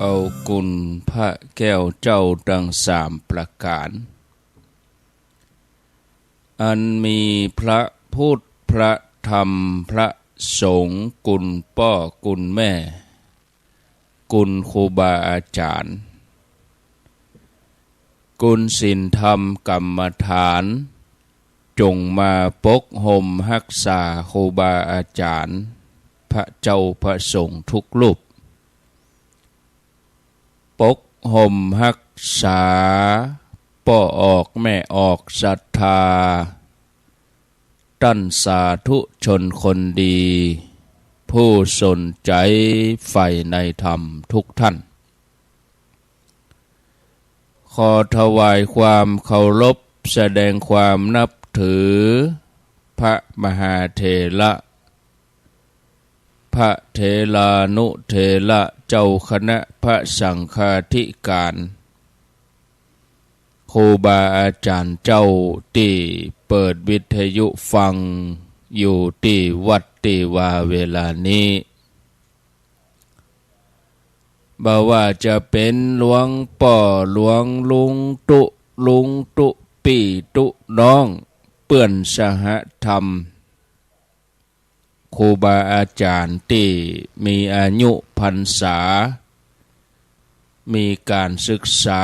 เอากุลพระแก้วเจ้าดังสามประการอันมีพระพุทธพระธรรมพระสงฆ์กุลพ่อกุลแม่กุลครูบาอาจารย์กุลศีลธรรมกรรมฐานจงมาปกห่มรักษาครูบาอาจารย์พระเจ้าพระสงฆ์ทุกรูปปกห่มรักษาพ่อออกแม่ออกศรัทธาตั้นสาธุชนคนดีผู้สนใจใฝ่ในธรรมทุกท่านขอถวายความเคารพแสดงความนับถือพระมหาเถระพระเถรานุเถระเจ้าคณะพระสังฆาธิการครูบาอาจารย์เจ้าที่เปิดวิทยุฟังอยู่ที่วัดที่ว่าเวลานี้บ่ว่าจะเป็นหลวงป่อหลวงลุงตุปีตุน้องเปื่อนสหธรรมครูบาอาจารย์ที่มีอายุพรรษามีการศึกษา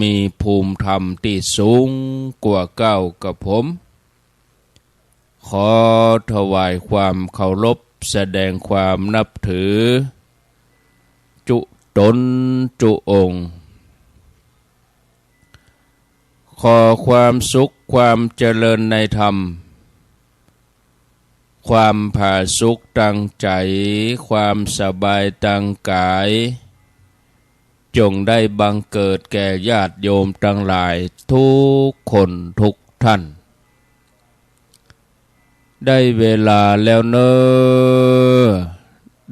มีภูมิธรรมที่สูงกว่าเก้ากับผมขอถวายความเคารพแสดงความนับถือจุตนจุองค์ขอความสุขความเจริญในธรรมความผาสุกตั้งใจความสบายตั้งกายจงได้บังเกิดแก่ญาติโยมทั้งหลายทุกคนทุกท่านได้เวลาแล้วเนอ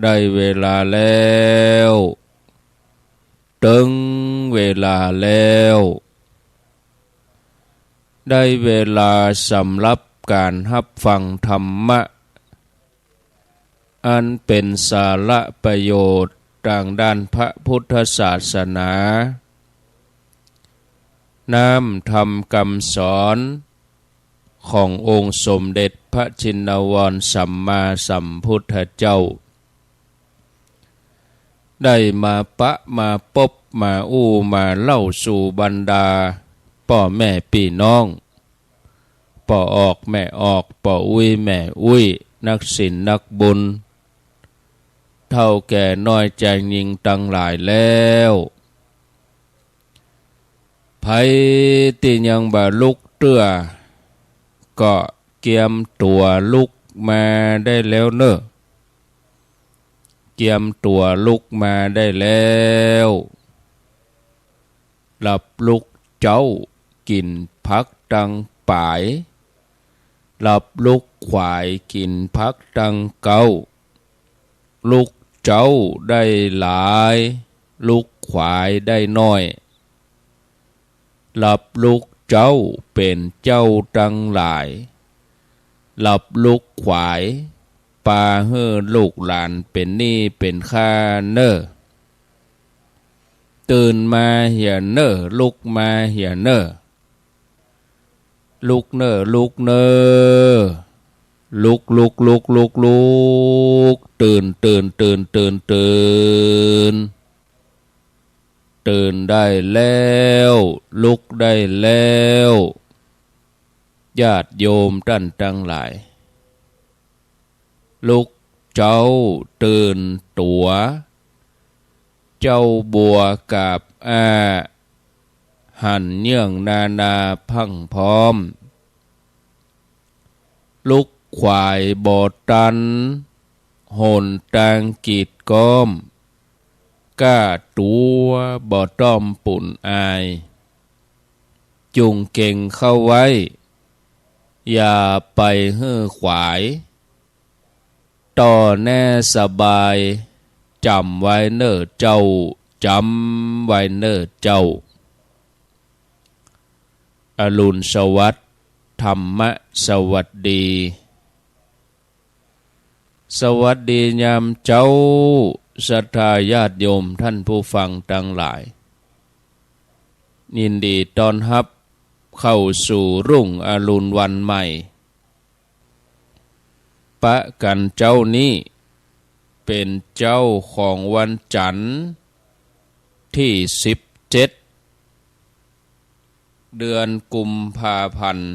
ได้เวลาแล้วถึงเวลาแล้วได้เวลาสำหรับการรับฟังธรรมะอันเป็นสาระประโยชน์ทางด้านพระพุทธศาสนาน้อมธรรมคำสอนขององค์สมเด็จพระชินวรสัมมาสัมพุทธเจ้าได้มาปะมาพบมามาเล่าสู่บรรดาพ่อแม่พี่น้องพ่อออกแม่ออกพ่อแม่นักศีลนักบุญเท่าแก่น้อยใจยิงตั้งหลายแล้วไผที่ยังบ่ลุกเตื้อก็เกียมตัวลุกมาได้แล้วเนอะเกียมตัวลุกมาได้แล้วหลับลุกเจ้ากินพักตังป่ายหลับลุกขวายกินพักตังเก้าลุกเจ้าได้หลายลุกขวายได้น้อยหลับลุกเจ้าเป็นเจ้าตังหลายหลับลุกขวายปาเฮือลูกหลานเป็นหนี้เป็นค่าเนอตื่นมาเหี่ยเนอลุกมาเหี่ยเนอลุกเนอลุกเนอลุกตื่นได้แล้วลุกได้แล้วญาติโยมท่านทั้งหลายลุกเจ้าตื่นตัวเจ้าบัวกับหันเนื่องนาพังพร้อมลุกขวายบอตันหนตังกีดก้อมก้าตัวบ่ต้อมปุ่นอายจุงเก่งเข้าไว้อย่าไปเฮือขวายต่อแน่สบายจำไว้เนอเจ้าจำไว้เนอเจ้าอรุณสวัสดิ์ธรรมะสวัสดีสวัสดียามเจ้า ศรัทธาญาติโยมท่านผู้ฟังทั้งหลายยินดีต้อนรับเข้าสู่รุ่งอรุณวันใหม่ปะกันเจ้านี้เป็นเจ้าของวันจันทร์ที่17เดือนกุมภาพันธ์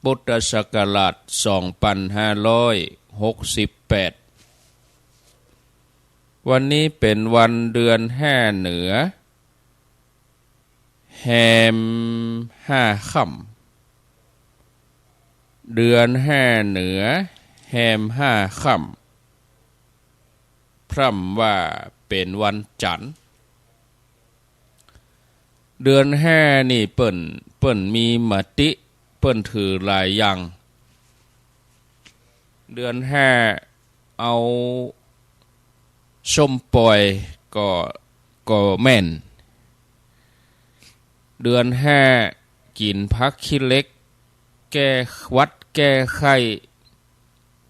พุทธศักราช2568วันนี้เป็นวันเดือน5เหนือแฮม5ค่ำเดือน5เหนือแฮม5ค่ำพร่ำว่าเป็นวันจันทร์เดือน5นี่เปิ้นมีมติเปิ้นถือหลายอย่างเดือน5เอาส้มปล่อยก็แม่นเดือน5กินผักขี้เหล็กแก้หวัดแก้ไข้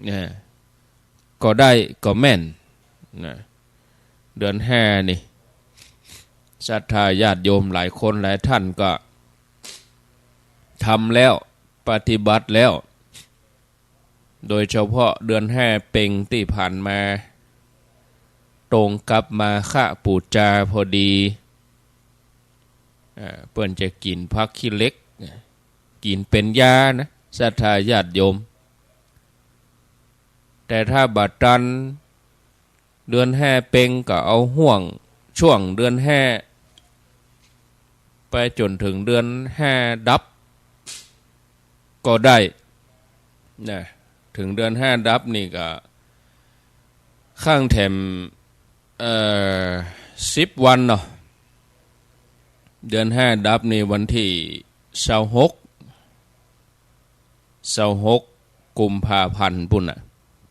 เนี่ยก็ได้ก็แม่นนะเดือน5นี่ศรัทธาญาติโยมหลายคนหลายท่านก็ทำแล้วปฏิบัติแล้วโดยเฉพาะเดือน5เพ็งที่ผ่านมาตรงกับมาฆปูจาพอดีเปิ้นจะกินผักขี้เหล็กกินเป็นยานะศรัทธาญาติโยมแต่ถ้าบัดตันเดือน5เพ็งก็เอาห่วงช่วงเดือน5ไปจนถึงเดือน5ดับก็ได้นะถึงเดือน5ดับนี่ก็ข้างแถม10วันเนาะเดือน5ดับนี่วันที่26กุมภาพันธ์ปุ่นน่ะ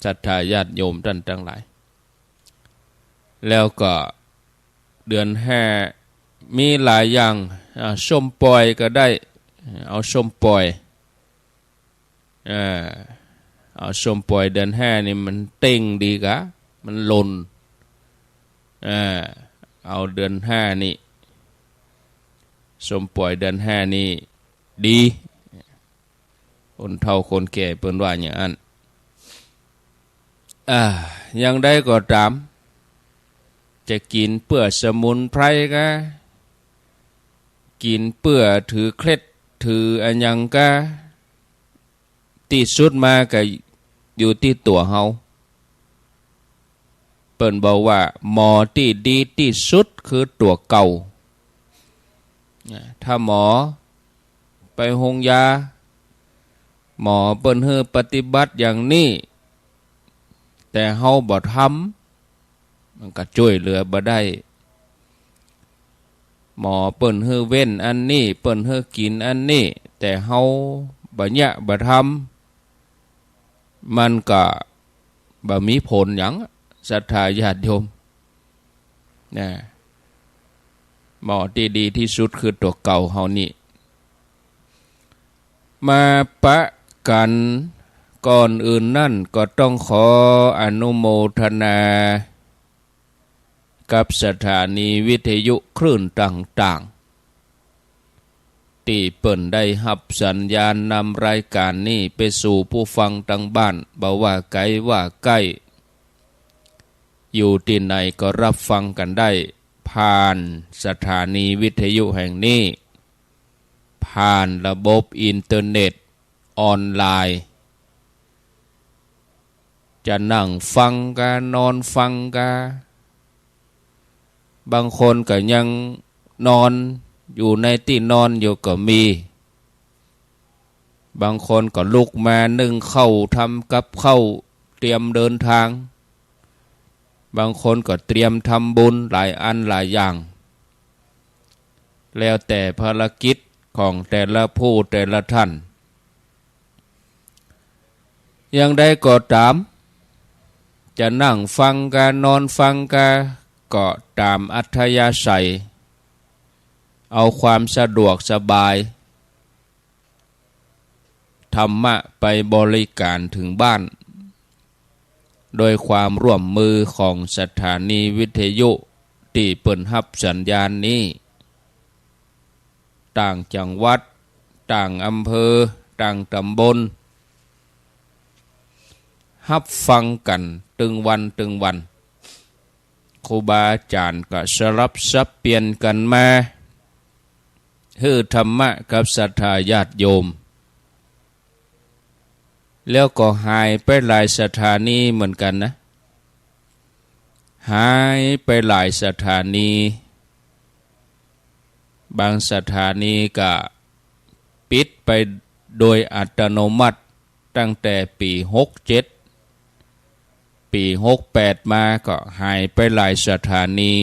ศรัทธาญาติโยมท่านทั้งหลายแล้วก็เดือน5มีหลายอย่างส้มปล่อยก็ได้เอาส้มปล่อยเอาส้มปล่อยเดือน5นี่มันเต็งดีกะมันหล่นเอาเดือน5นี่ส้มปล่อยเดือน5นี่ดีคนเฒ่าคนแก่เปิ้นว่าอย่างนั้นยังได้ก็ตามจะกินเปื่อสมุนไพรก็กินเปื่อถือเคล็ดถืออันยังก็ที่สุดมาก็อยู่ที่ตัวเฮาเปิ้นบอกว่าหมอที่ดีที่สุดคือตัวเก่าถ้าหมอไปโรงยาหมอเปิ้นให้ปฏิบัติอย่างนี้แต่เฮาบ่ทำมันก็ช่วยเหลือบ่ได้หมอเปิ้นให้เว้นอันนี้เปิ้นให้กินอันนี้แต่เฮาบ่ยะบ่ทำมันก็บ่มีผลหยังศรัทธาญาติโยมนะหมอที่ดีที่สุดคือตัวเก่าเฮานี่มาปะกันก่อนอื่นนั่นก็ต้องขออนุโมทนากับสถานีวิทยุคลื่นต่างๆที่เปิ้นได้รับสัญญาณนำรายการนี้ไปสู่ผู้ฟังทางบ้านบ่ว่าไกลว่าใกล้อยู่ที่ไหนก็รับฟังกันได้ผ่านสถานีวิทยุแห่งนี้ผ่านระบบอินเทอร์เน็ตออนไลน์จะนั่งฟังกะนอนฟังกะบางคนก็ยังนอนอยู่ในที่นอนอยู่ก็มีบางคนก็ลุกมานึ่งข้าวทำกับข้าวเตรียมเดินทางบางคนก็เตรียมทำบุญหลายอันหลายอย่างแล้วแต่ภารกิจของแต่ละผู้แต่ละท่านยังได้ก็ตามจะนั่งฟังกันนอนฟังกันก็ตามอัธยาศัยเอาความสะดวกสบายธรรมะไปบริการถึงบ้าน โดยความร่วมมือของสถานีวิทยุที่เปิดรับสัญญาณนี้ต่างจังหวัดต่างอำเภอต่างตำบลรับฟังกันตึงวันครูบาอาจารย์ก็สลับสับเปลี่ยนกันมาฮือธรรมะกับศรัทธาญาติโยมแล้วก็หายไปหลายสถานีเหมือนกันนะหายไปหลายสถานีบางสถานีก็ปิดไปโดยอัตโนมัติตั้งแต่ปี67ปี68มาก็หายไปหลายสถานี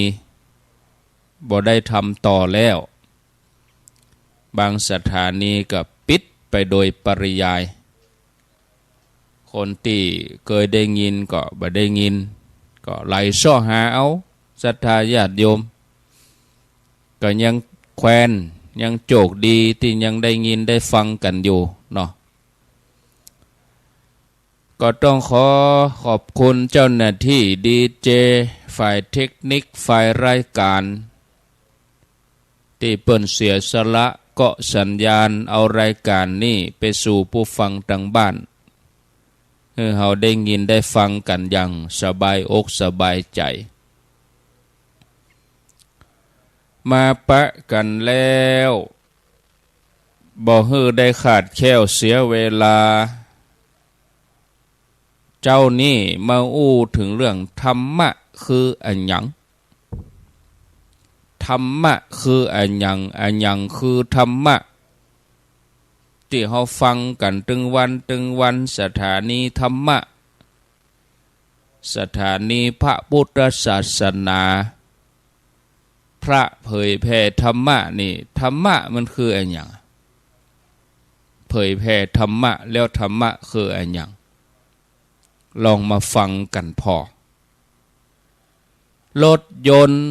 บ่ได้ทำต่อแล้วบางสถานีก็ปิดไปโดยปริยายคนที่เคยได้ยินก็บ่ได้ยินก็ไหลซ้อหาเอาศรัทธาญาติโยมก็ยังแควนยังโจกดีที่ยังได้ยินได้ฟังกันอยู่เนาะก็ต้องขอบคุณเจ้าหน้าที่ดีเจฝ่ายเทคนิคฝ่ายรายการที่เปิ้นเสียสละเกาะสัญญาณเอารายการนี้ไปสู่ผู้ฟังทางบ้านให้เราได้ยินได้ฟังกันอย่างสบายอกสบายใจมาปะกันแล้วบ่ฮือได้ขาดแคลวเสียเวลาเจ้านี่มาอู้ถึงเรื่องธรรมะคืออันหยังธรรมะคืออันหยังคือธรรมะที่เราฟังกันตึงวันสถานีธรรมะสถานีพระพุทธศาสนาพระเผยแผ่ธรรมะนี่ธรรมะมันคืออันหยังเผยแผ่ธรรมะแล้วธรรมะคืออันหยังลองมาฟังกันพอรถยนต์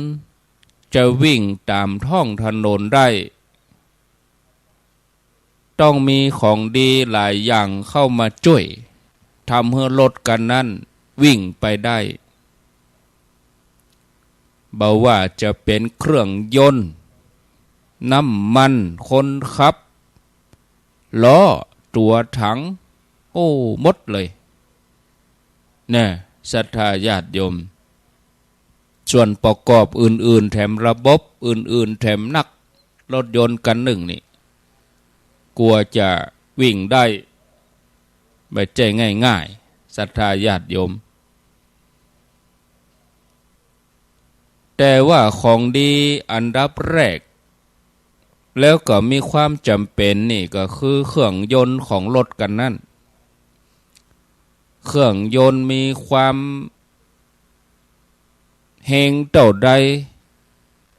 จะวิ่งตามท้องถนนได้ต้องมีของดีหลายอย่างเข้ามาช่วยทำให้รถกันนั้นวิ่งไปได้บ่ว่าจะเป็นเครื่องยนต์น้ำมันคนขับล้อตัวถังโอ้หมดเลยเนี่ยศรัทธาญาติโยมส่วนประกอบอื่นๆแถมระบบอื่นๆแถมนักรถยนต์กันหนึ่งนี่กลัวจะวิ่งได้ไม่ใช่ง่ายๆศรัทธาญาติโยมแต่ว่าของดีอันดับแรกแล้วก็มีความจำเป็นนี่ก็คือเครื่องยนต์ของรถกันนั่นเครื่องยนต์มีความแหงเท่าใด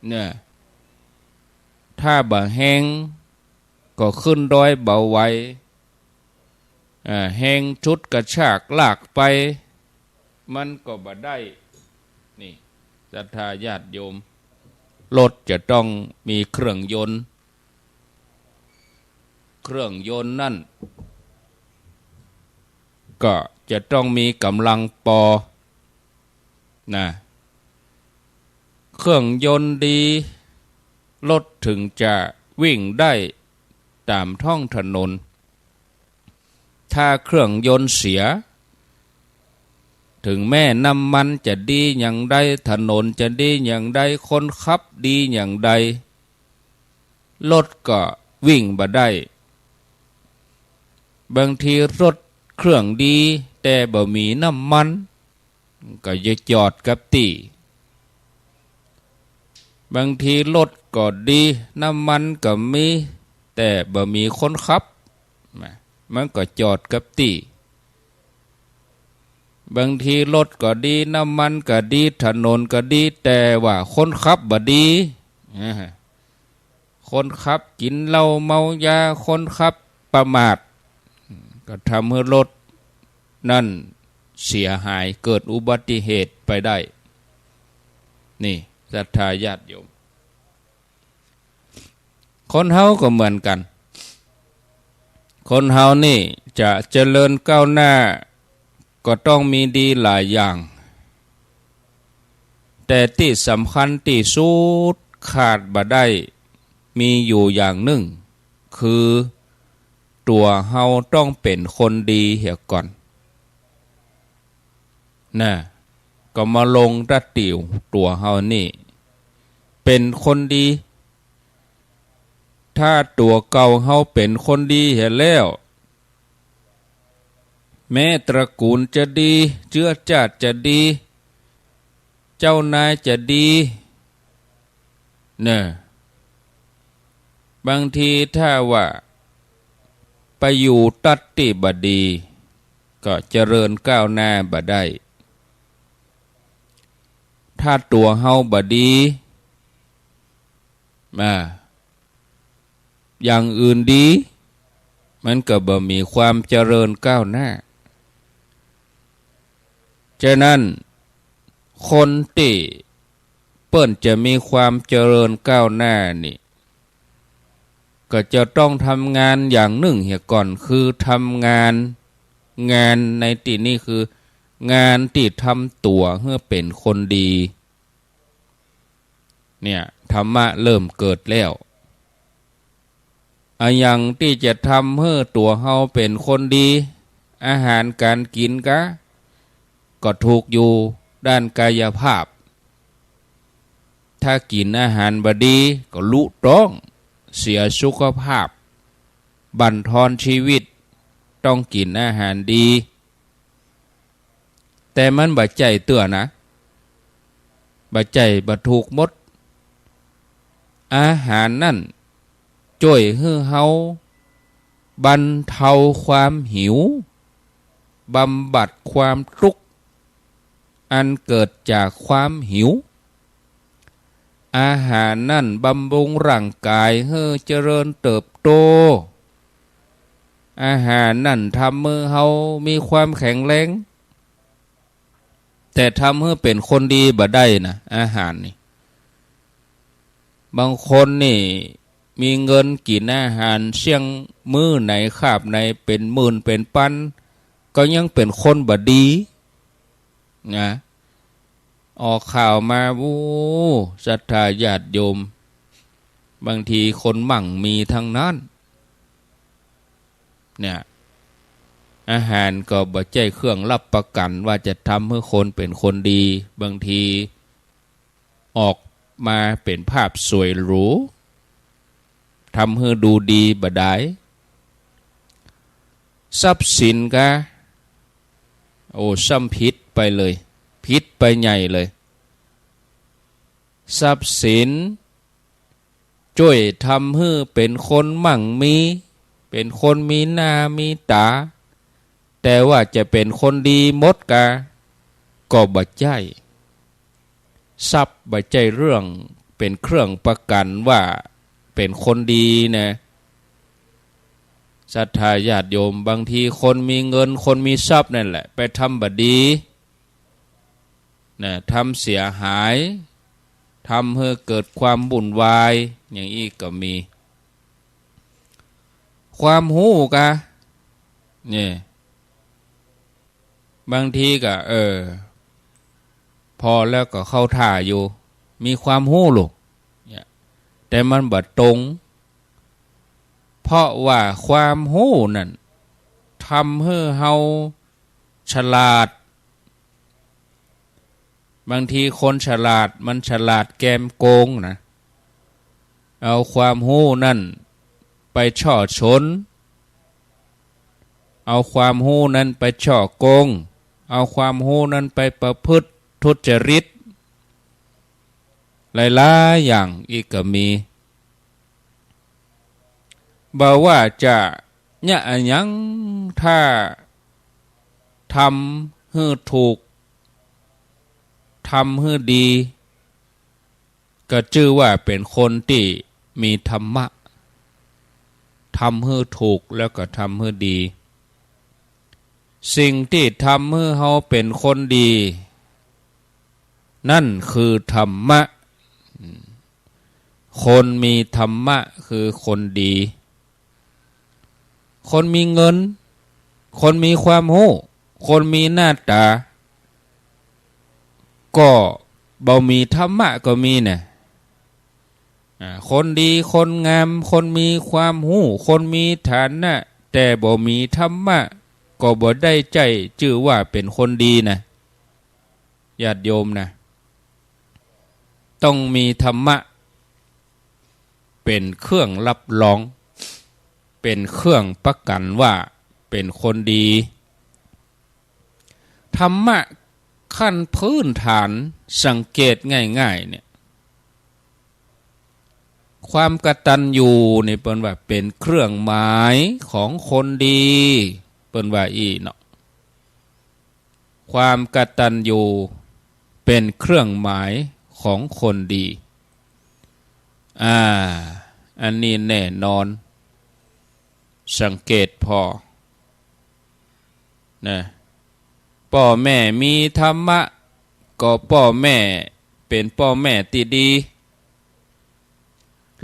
เนี่ยถ้าบ่แหงก็ขึ้นดอยเบาไวแหงชุดกระชากลากไปมันก็บ่ได้นี่ศรัทธาญาติโยมรถจะต้องมีเครื่องยนต์นั่นก็จะต้องมีกำลังปอนะเครื่องยนต์ดีรถถึงจะวิ่งได้ตามท้องถนนถ้าเครื่องยนต์เสียถึงแม่น้ำมันจะดีอย่างใดถนนจะดีอย่างใดคนขับดีอย่างใดรถก็วิ่งบ่ได้บางทีรถเครื่องดีแต่บ่มีน้ำมันก็จะจอดกับที่บางทีรถก็ดีน้ำมันก็มีแต่บ่มีคนขับมันก็จอดกับที่บางทีรถก็ดีน้ำมันก็ดีถนนก็ดีแต่ว่าคนขับบ่ดีคนขับกินเหล้าเมายาคนขับประมาทก็ทำให้รถนั่นเสียหายเกิดอุบัติเหตุไปได้นี่ศรัทธาญาติโยมคนเฮาก็เหมือนกันคนเฮานี่จะเจริญก้าวหน้า ก็ต้องมีดีหลายอย่างแต่ที่สำคัญที่สุดขาดบ่ได้มีอยู่อย่างหนึ่งคือตัวเฮาต้องเป็นคนดีเหี่ยก่อนนะก็มาลงตะติวตัวเฮานี่เป็นคนดีถ้าตัวเก่าเฮาเป็นคนดีเหี่ยแล้วแม้ตระกูลจะดีเชื้อชาติจะดีเจ้านายจะดีเนี่ยบางทีถ้าว่าไปอยู่ตัดติบดีก็เจริญก้าวหน้าบ่ได้ถ้าตัวเฮาบ่ดีอย่างอื่นดีมันก็บ่มีความเจริญก้าวหน้าฉะนั้นคนที่เปิ้นจะมีความเจริญก้าวหน้านี่ก็จะต้องทำงานอย่างหนึ่งเหี่ยก่อนคือทำงานในที่นี้คืองานที่ทำตัวเพื่อเป็นคนดีเนี่ยธรรมะเริ่มเกิดแล้วอย่างที่จะทำให้ตัวเฮาเป็นคนดีอาหารการกินก็ถูกอยู่ด้านกายภาพถ้ากินอาหารบดีก็ลุต้องเสียสุขภาพบั่นทอนชีวิตต้องกินอาหารดีแต่มันบ่ใจเตื้อนะบ่ใจบ่ถูกหมดอาหารนั่นช่วยให้เฮาบรรเทาความหิวบำบัดความทุกข์อันเกิดจากความหิวอาหารนั่นบำรุงร่างกายให้เจริญเติบโตอาหารนั่นทำให้เฮามีความแข็งแรงแต่ทำให้เป็นคนดีบ่ได้นะอาหารนี่บางคนนี่มีเงินกินอาหารเสี่ยงมื้อไหนคาบไหนเป็นหมื่นเป็นพันก็ยังเป็นคนบ่ดีนะออกข่าวมาศรัทธาญาติโยมบางทีคนมั่งมีทั้งนั้นเนี่ยอาหารก็บ่ใจเครื่องรับประกันว่าจะทำให้คนเป็นคนดีบางทีออกมาเป็นภาพสวยหรูทำให้ดูดีบ่ได้ทรัพย์สินก็ซ้ำพิษไปเลยพิษไปใหญ่เลยทรัพย์สินช่วยทำให้เป็นคนมั่งมีเป็นคนมีหน้ามีตาแต่ว่าจะเป็นคนดีหมดก็บ่ใจทรัพย์บ่ใจเรื่องเป็นเครื่องประกันว่าเป็นคนดีนะศรัทธาญาติโยมบางทีคนมีเงินคนมีทรัพย์นั่นแหละไปทำบ่ดีนะทำเสียหายทำให้เกิดความวุ่นวายอย่างนี้ก็มีความหู้เนี่ยบางทีก็พอแล้วก็เข้าท่าอยู่มีความหู้ลูกเนี่ยแต่มันบ่ตรงเพราะว่าความหู้นั่นทำให้เฮาฉลาดบางทีคนฉลาดมันฉลาดแกมโกงนะเอาความหู้นั่นไปช่อชนเอาความหู้นั้นไปช่อโกงเอาความหู้นั้นไปประพฤติทุจริตหลายๆอย่างอีกก็มีบ่ว่าจะเนี่ยยังถ้าทำให้ถูกทำให้ดีก็ชื่อว่าเป็นคนที่มีธรรมะทำให้ถูกแล้วก็ทำให้ดีสิ่งที่ทำให้เฮาเป็นคนดีนั่นคือธรรมะคนมีธรรมะคือคนดีคนมีเงินคนมีความรู้ คนมีหน้าตาก็บ่มีธรรมะก็มีเนี่ยคนดีคนงามคนมีความรู้คนมีฐานะแต่บ่มีธรรมะก็บ่ได้ใจชื่อว่าเป็นคนดีนะญาติโยมนะต้องมีธรรมะเป็นเครื่องรับรองเป็นเครื่องประกันว่าเป็นคนดีธรรมะขั้นพื้นฐานสังเกตง่ายๆเนี่ยความกตัญญูนี่เปิ้นว่าเป็นเครื่องหมายของคนดีเปิ้นว่าอีเนาะความกตัญญูเป็นเครื่องหมายของคนดีอันนี้แน่นอนสังเกตพอนะพ่อแม่มีธรรมะก็พ่อแม่เป็นพ่อแม่ที่ดี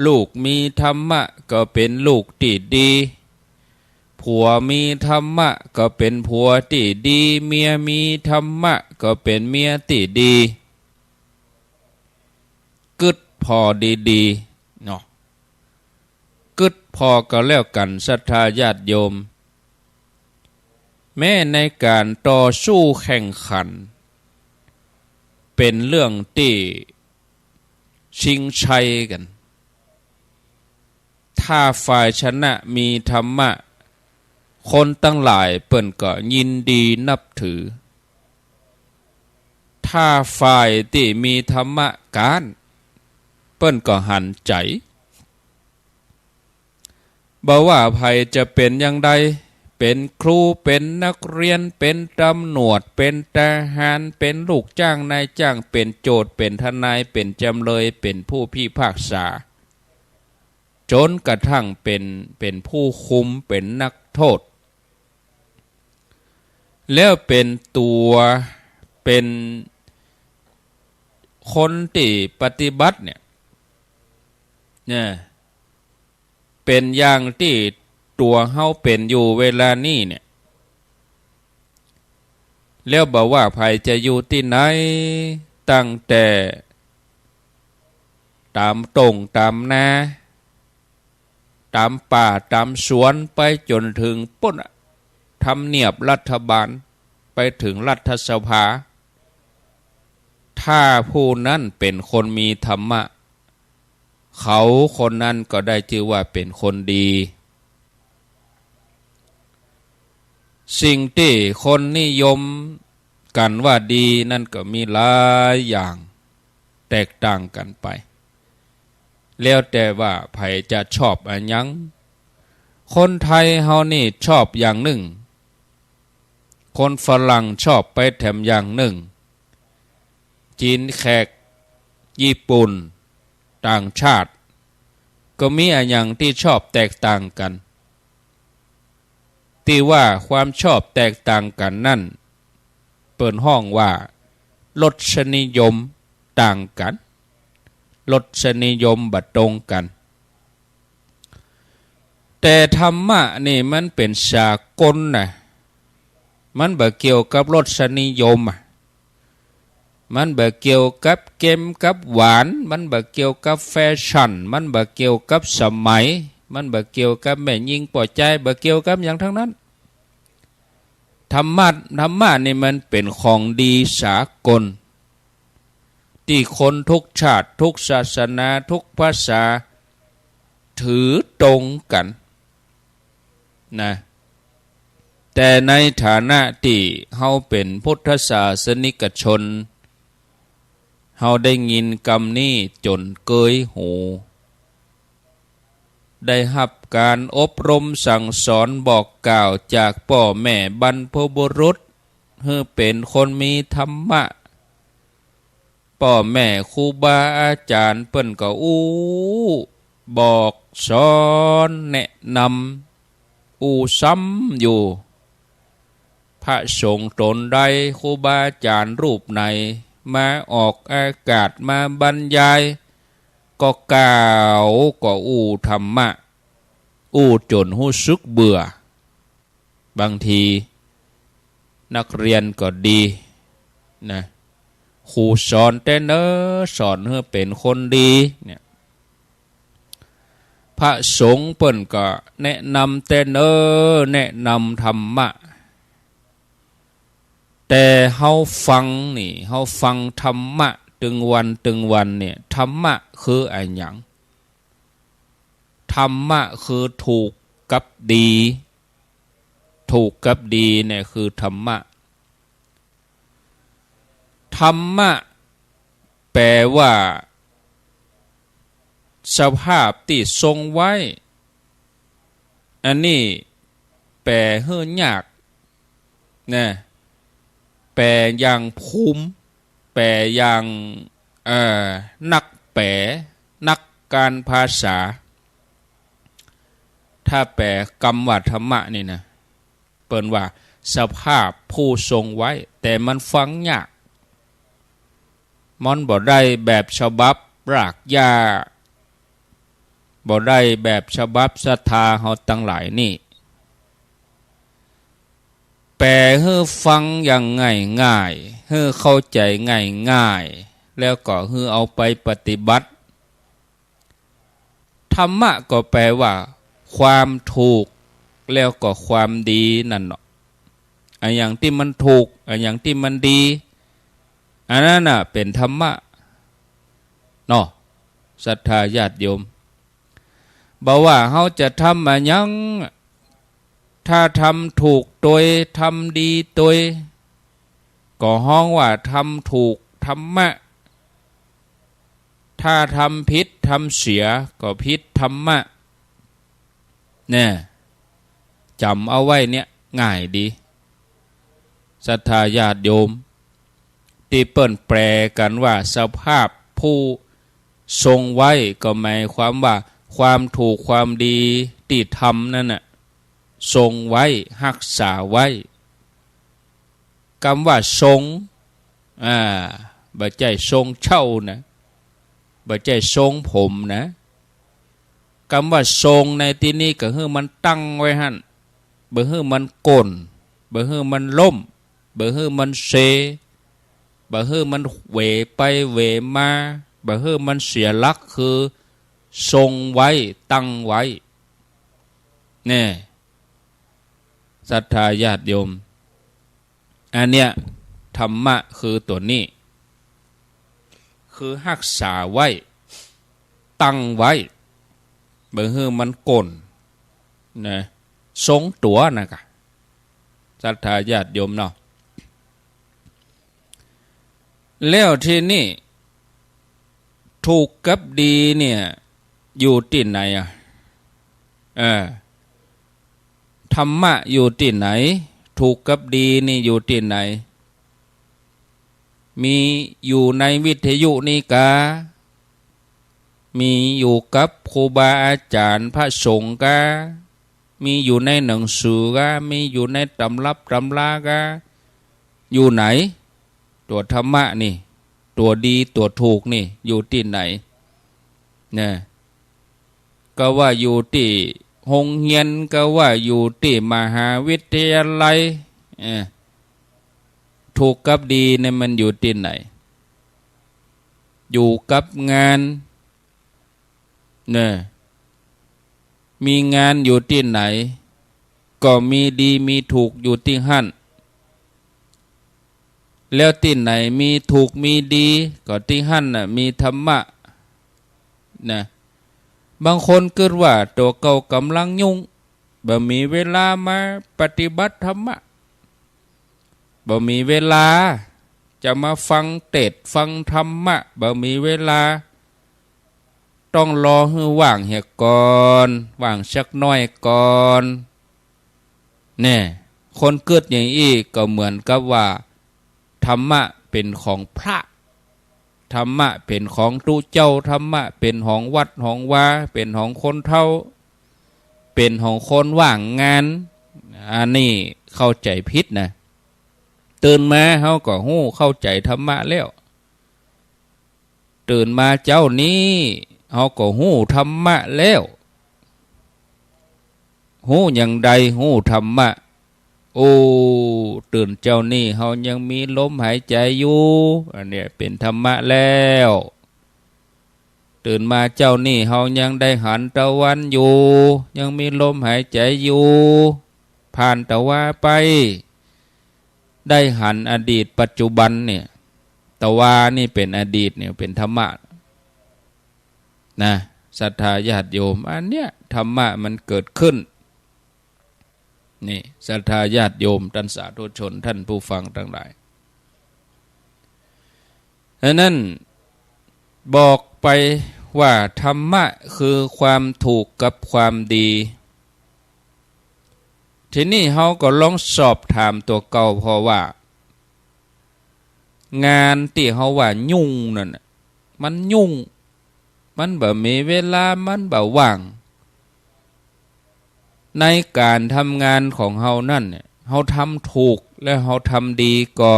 ลูกมีธรรมะก็เป็นลูกที่ดีผัวมีธรรมะก็เป็นผัวที่ดีเมียมีธรรมะก็เป็นเมียที่ดีกึดพอดีๆเนาะกึดพอก็แล้วกันศรัทธาญาติโยมแม้ในการต่อสู้แข่งขันเป็นเรื่องที่ชิงชัยกันถ้าฝ่ายชนะมีธรรมะคนตั้งหลายเปิ้นก็ยินดีนับถือถ้าฝ่ายที่มีธรรมะการเปิ้นก็หันใจบ่ว่าภัยจะเป็นอย่างใดเป็นครูเป็นนักเรียนเป็นตำรวจเป็นทหารเป็นลูกจ้างนายจ้างเป็นโจทย์เป็นทนายเป็นจำเลยเป็นผู้พิพากษาจนกระทั่งเป็นผู้คุมเป็นนักโทษแล้วเป็นตัวเป็นคนที่ปฏิบัติเนี่ยเป็นอย่างที่ตัวเฮาเป็นอยู่เวลานี้เนี่ยแล้วบอกว่าภัยจะอยู่ที่ไหนตั้งแต่ตามตรงตามนาตามป่าตามสวนไปจนถึงปุ้นทำเนียบรัฐบาลไปถึงรัฐสภาถ้าผู้นั้นเป็นคนมีธรรมะเขาคนนั้นก็ได้ชื่อว่าเป็นคนดีสิ่งที่คนนิยมกันว่าดีนั่นก็มีหลายอย่างแตกต่างกันไปแล้วแต่ว่าใครจะชอบอันยังคนไทยเฮานี่ชอบอย่างหนึ่งคนฝรั่งชอบไปแถมอย่างหนึ่งจีนแขกญี่ปุ่นต่างชาติก็มีอันยังที่ชอบแตกต่างกันที่ว่าความชอบแตกต่างกันนั่นเปิดห้องว่ารสนิยมต่างกันรสนิยมบัดตรงกันแต่ธรรมะนี่มันเป็นสากลนะมันบ่เกี่ยวกับรสนิยมมันบ่เกี่ยวกับเค็มกับหวานมันบ่เกี่ยวกับแฟชั่นมันบ่เกี่ยวกับสมัยมันบ่เกี่ยวกับแม่ยิงปล่อยใจบ่เกี่ยวกับอย่างทั้งนั้นธรรมะนี่มันเป็นของดีสากลที่คนทุกชาติทุกศาสนาทุกภาษาถือตรงกันนะแต่ในฐานะที่เฮาเป็นพุทธศาสนิกชนเฮาได้ยินคำนี้จนเกยหูได้รับการอบรมสั่งสอนบอกกล่าวจากพ่อแม่บรรพบุรุษให้เป็นคนมีธรรมะพ่อแม่ครูบาอาจารย์เปิ้นก็บอกสอนแนะนำซ้ำอยู่พระสงฆ์ตนใดครูบาอาจารย์รูปไหนมาออกอากาศมาบรรยายก็กล่าวก็ธรรมะจนรู้สึกเบื่อบางที นักเรียนก็ดีนะครูสอนแต่เนอสอนให้เป็นคนดีเนี่ยพระสงฆ์เปิ้นก็แนะนำแต่เนอแนะนำธรรมะแต่เฮาฟังนี่เฮาฟังธรรมะตึงวันเนี่ยธรรมะคืออะไรหยังธรรมะคือถูกกับดีถูกกับดีเนี่ยคือธรรมะธรรมะแปลว่าสภาพที่ทรงไว้อันนี้แปลเฮือยากนะแปลอย่างภูมิแปลอย่างนักแปลนักการภาษาถ้าแปลกรรมว่าธรรมะนี่นะเปิ้นว่าสภาพผู้ทรงไว้แต่มันฟังยากมันบ่ได้แบบฉบับรากหญ้าบ่ได้แบบฉบับศรัทธาเฮาทั้งหลายนี่แปลให้ฟังอย่างง่ายให้เข้าใจง่ายแล้วก็ให้เอาไปปฏิบัติธรรมะก็แปลว่าความถูกแล้วก็ความดีนั่นเนาะอันอย่างที่มันถูกอันอย่างที่มันดีอันนั้นน่ะเป็นธรรมะเนาะศรัทธาญาติโยมบอกว่าเขาจะทำอะไรยังถ้าทำถูกตัวทำดีตัวก็ห้องว่าทำถูกธรรมะถ้าทำผิดทำเสียก็ผิดธรรมะเนี่ยจำเอาไว้เนี่ยง่ายดีศรัทธาญาติโยมที่เปิ้นแปลกันว่าสภาพผู้ทรงไว้ก็หมายความว่าความถูกความดีที่ทำนั่นน่ะทรงไว้รักษาไว้คำว่าทรงบ่ใจทรงเช่านะบ่ใจทรงผมนะคำว่าทรงในที่นี้ก็คือมันตั้งไว้หั่นบ่คือมันก้นบ่คือมันล่มบ่คือมันเซบ่คือมันเหวไปเหวมาบ่คือมันเสียหลักคือทรงไว้ตั้งไว้เนี่ยศรัทธาญาติโยมอันเนี้ยธรรมะคือตัวนี้คือรักษาไว้ตั้งไว้บ่คือมันก้นนะทรงตัวนะคะศรัทธาญาติโยมเนาะแล้วที่นี่ถูกกับดีเนี่ยอยู่ที่ไหนธรรมะอยู่ที่ไหนถูกกับดีนี่อยู่ที่ไหนมีอยู่ในวิทยุนี่กามีอยู่กับครูบาอาจารย์พระสงฆ์กามีอยู่ในหนังสือกามีอยู่ในตำรับตำรากาอยู่ไหนตัวธรรมะนี่ตัวดีตัวถูกนี่อยู่ที่ไหนเนี่ยก็ว่าอยู่ที่โรงเรียนก็ว่าอยู่ที่มหาวิทยาลัยถูกกับดีเนี่ยมันอยู่ที่ไหนอยู่กับงานเนี่ยมีงานอยู่ที่ไหนก็มีดีมีถูกอยู่ที่หั่นแล้วที่ไหนมีถูกมีดีก็ที่หั่นน่ะมีธรรมะนะบางคนคิดว่าตัวเก่ากำลังยุ่งบ่มีเวลามาปฏิบัติธรรมะบ่มีเวลาจะมาฟังเทศน์ฟังธรรมะบ่มีเวลาต้องรอให้ว่างเหียก่อนว่างสักน้อยก่อนเนี่ยคนเกิดอย่างนี้ก็เหมือนกับว่าธรรมะเป็นของพระธรรมะเป็นของตุเจ้าธรรมะเป็นของวัดของวาเป็นของคนเท่าเป็นของคนว่างงานอันนี้เข้าใจผิดนะตื่นมาเขาก็หู้เข้าใจธรรมะแล้วตื่นมาเจ้านี้เขาก็หู้ธรรมะแล้วหู้อย่างใดหู้ธรรมะ โอ้ตื่นเจ้านี่เฮายังมีลมหายใจอยู่อันเนี้ยเป็นธรรมะแล้วตื่นมาเจ้านี่เฮายังได้หันตะวันอยู่ยังมีลมหายใจอยู่ผ่านตะวาไปได้หันอดีตปัจจุบันเนี่ยตะวานี่เป็นอดีตเนี่ยเป็นธรรมะนะศรัทธาญาติโยมอันเนี้ยธรรมะมันเกิดขึ้นนี่ศรัทธาญาติโยมท่านสาธุชนท่านผู้ฟังทั้งหลายดังนั้นบอกไปว่าธรรมะคือความถูกกับความดีทีนี้เขาก็ลองสอบถามตัวเก่าเพราะว่างานที่เขาว่ายุ่งนั่นมันยุ่งมันแบบมีเวลามันแบบว่างในการทำงานของเฮานั่นเนี่ยเฮาทำถูกและเฮาทำดีก็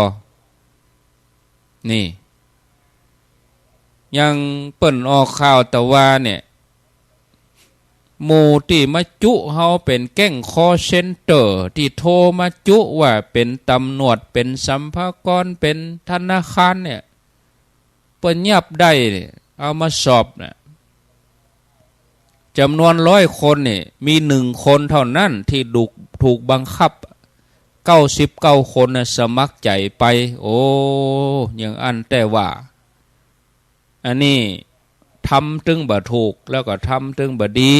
นี่ยังเปิ่นออกข่าวแต่ว่าเนี่ยหมู่ที่มาจุเฮาเป็นแก๊งคอเซ็นเตอร์ที่โทรมาจุว่าเป็นตำรวจเป็นสัมภากรเป็นธนาคารเนี่ยเปิ้นยับได้เนี่ยเอามาสอบเนี่ยจำนวน100 คนเนี่ยมี1 คนเท่านั้นที่ถูกบังคับ99 คนน่ะสมัครใจไปโอ้ยังอันแต่ว่าอันนี้ทำตึงบ่ถูกแล้วก็ทำตึงบ่ดี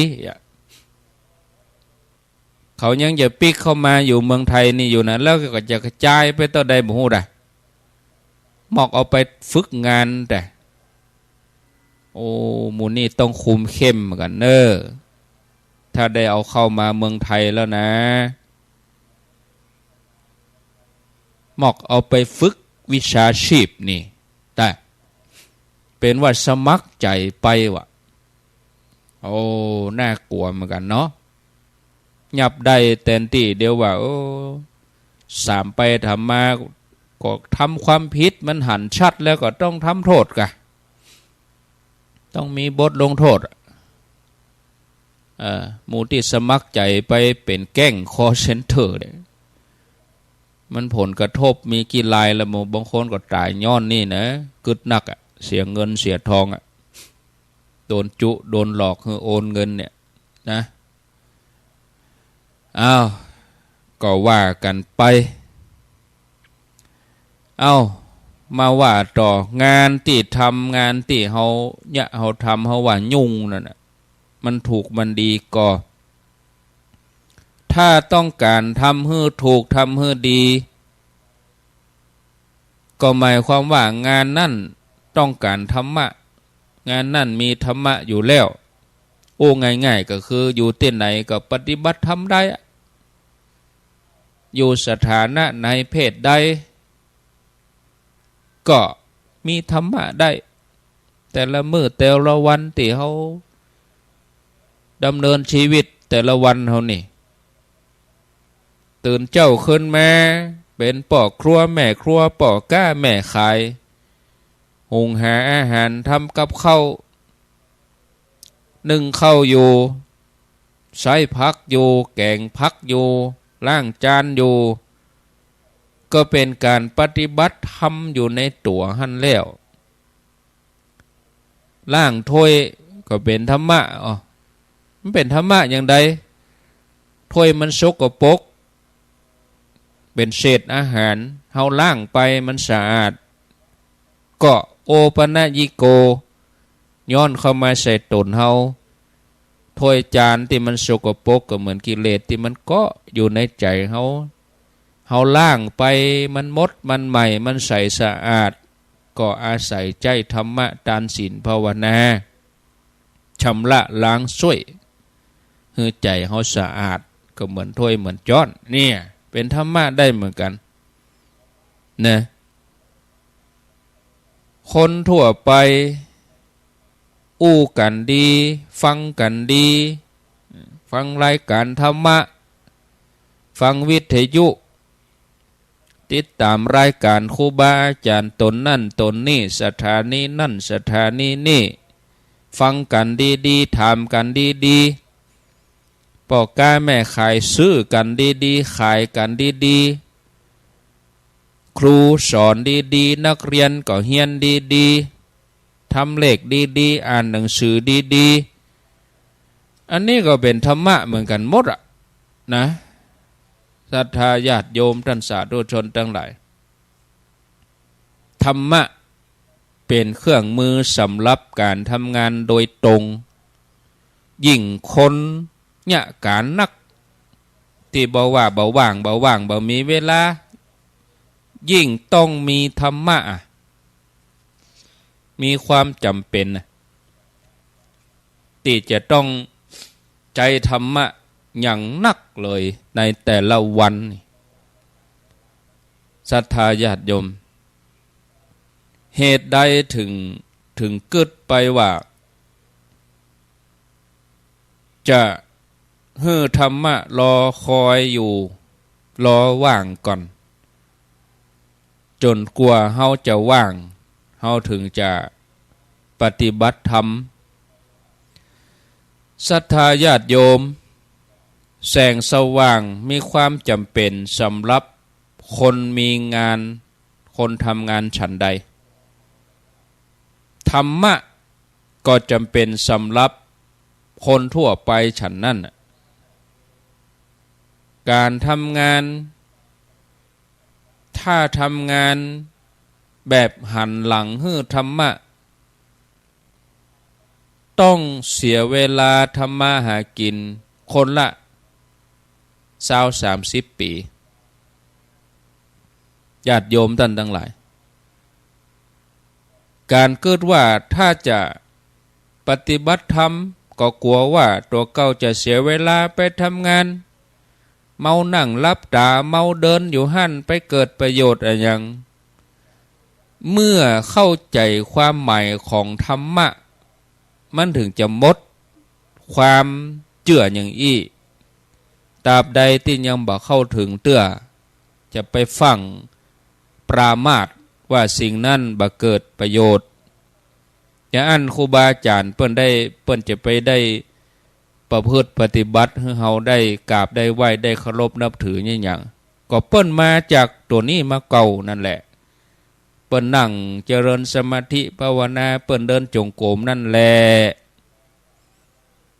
เขายังจะปิกเข้ามาอยู่เมืองไทยนี่อยู่นะแล้วก็จะกระจายไปต่อใดบ่ฮู้ได้หมอกเอาไปฝึกงานแต่โอ้หมู่นี่ต้องคุมเข้มกันเนอะถ้าได้เอาเข้ามาเมืองไทยแล้วนะหมอกเอาไปฝึกวิชาชีพนี่แต่เป็นว่าสมัครใจไปวะโอ้น่ากลัวเหมือนกันเนาะยับได้เต็มที่เดียวว่าโอ้สามไปทำมาก็ทำความผิดมันหันชัดแล้วก็ต้องทำโทษกันต้องมีบทลงโทษหมู่ที่สมัครใจไปเป็นแก๊งคอเซ็นเตอร์เนี่ยมันผลกระทบมีกี่รายละหมู่บางคนก็ตายย้อนนี่นะกึดนักเสียเงินเสียทองโดนจุโดนหลอกคือโอนเงินเนี่ยนะอ้าวก็ว่ากันไปมาว่าต่องานที่ทำงานที่เขาทำเขาว่ายุ่งนั่นน่ะมันถูกมันดีก็ถ้าต้องการทำให้ถูกทำให้ดีก็หมายความว่างานนั่นต้องการธรรมะงานนั่นมีธรรมะอยู่แล้วโอ้ง่ายๆก็คืออยู่ที่ไหนก็ปฏิบัติธรรมได้อยู่สถานะในเพศใดก็มีธรรมะได้แต่ละมื้อแต่ละวันที่เขาดำเนินชีวิตแต่ละวันเขานี่ตื่นเจ้าขึ้นมาเป็นป่อครัวแม่ครัวป่อก้าแม่ขายหุงหาอาหารทำกับข้าวนึ่งข้าวอยู่ใส่ผักอยู่แกงผักอยู่ล้างจานอยู่ก็เป็นการปฏิบัติธรรมอยู่ในตัวหั่นแล้วล้างถ้วยก็เป็นธรรมะมันเป็นธรรมะอย่างใดถ้วยมันสกปรกเป็นเศษอาหารเฮาล้างไปมันสะอาดก็โอปนะยิโกย้อนเข้ามาใส่ตนเฮาถ้วยจานที่มันสกปรกก็เหมือนกิเลสที่มันก็อยู่ในใจเฮาล้างไปมันมดมันใหม่มันใสสะอาดก็อาศัยใจธรรมะทานศีลภาวนาชำระล้างช่วยให้ใจเฮาสะอาดก็เหมือนถ้วยเหมือนจ้อนเนี่ยเป็นธรรมะได้เหมือนกันนะคนทั่วไปอู้กันดีฟังกันดีฟังรายการธรรมะฟังวิทยุติดตามรายการครูบาอาจารย์ตนนั่นตนนี่สถานีนั่นสถานีนี่ฟังกันดีๆถามกันดี พ่อค้าแม่ขายซื้อกันดีๆขายกันดีๆครูสอนดีๆนักเรียนก็เรียนดีๆทำเลขดีๆอ่านหนังสือดีๆอันนี้ก็เป็นธรรมะเหมือนกันหมดอะนะศรัทธาญาติโยมท่านสาธุชนทั้งหลายธรรมะเป็นเครื่องมือสำหรับการทำงานโดยตรงยิ่งคนเนี่ยการนักที่เบาว่าเบาว่างเบามีเวลายิ่งต้องมีธรรมะมีความจำเป็นที่จะต้องใจธรรมะอย่างนักเลยในแต่ละวันศรัทธาญาติโยมเหตุใดถึงกึดไปว่าจะฮื้อธรรมะรอคอยอยู่รอว่างก่อนจนกลัวเฮาจะว่างเฮาถึงจะปฏิบัติธรรมศรัทธาญาติโยมแสงสว่างมีความจำเป็นสำหรับคนมีงานคนทำงานฉันใดธรรมะก็จำเป็นสำหรับคนทั่วไปฉันนั่นการทำงานถ้าทำงานแบบหันหลังฮื้อธรรมะต้องเสียเวลาทำมาหากินคนละ20-30 ปีญาติโยมท่านทั้งหลายการเกิดว่าถ้าจะปฏิบัติธรรมก็กลัวว่าตัวเก่าจะเสียเวลาไปทำงานเมานั่งรับตาเมาเดินอยู่หั่นไปเกิดประโยชน์อะไรอย่างเมื่อเข้าใจความหมายของธรรมะมันถึงจะหมดความเชื่ออย่างอี้ตราบใดที่ยังบ่เข้าถึงเตื้อจะไปฟังปรามาสว่าสิ่งนั้นบ่เกิดประโยชน์อย่างอันครูบาอาจารย์เปิ้นจะไปได้ประพฤติปฏิบัติให้เฮาได้กราบได้ไหว้ได้เคารพนับถืออย่างก็เปิ้นมาจากตัวนี้มาเก่านั่นแหละเปิ้นนั่งเจริญสมาธิภาวนาเปิ้นเดินจงกรมนั่นแหละ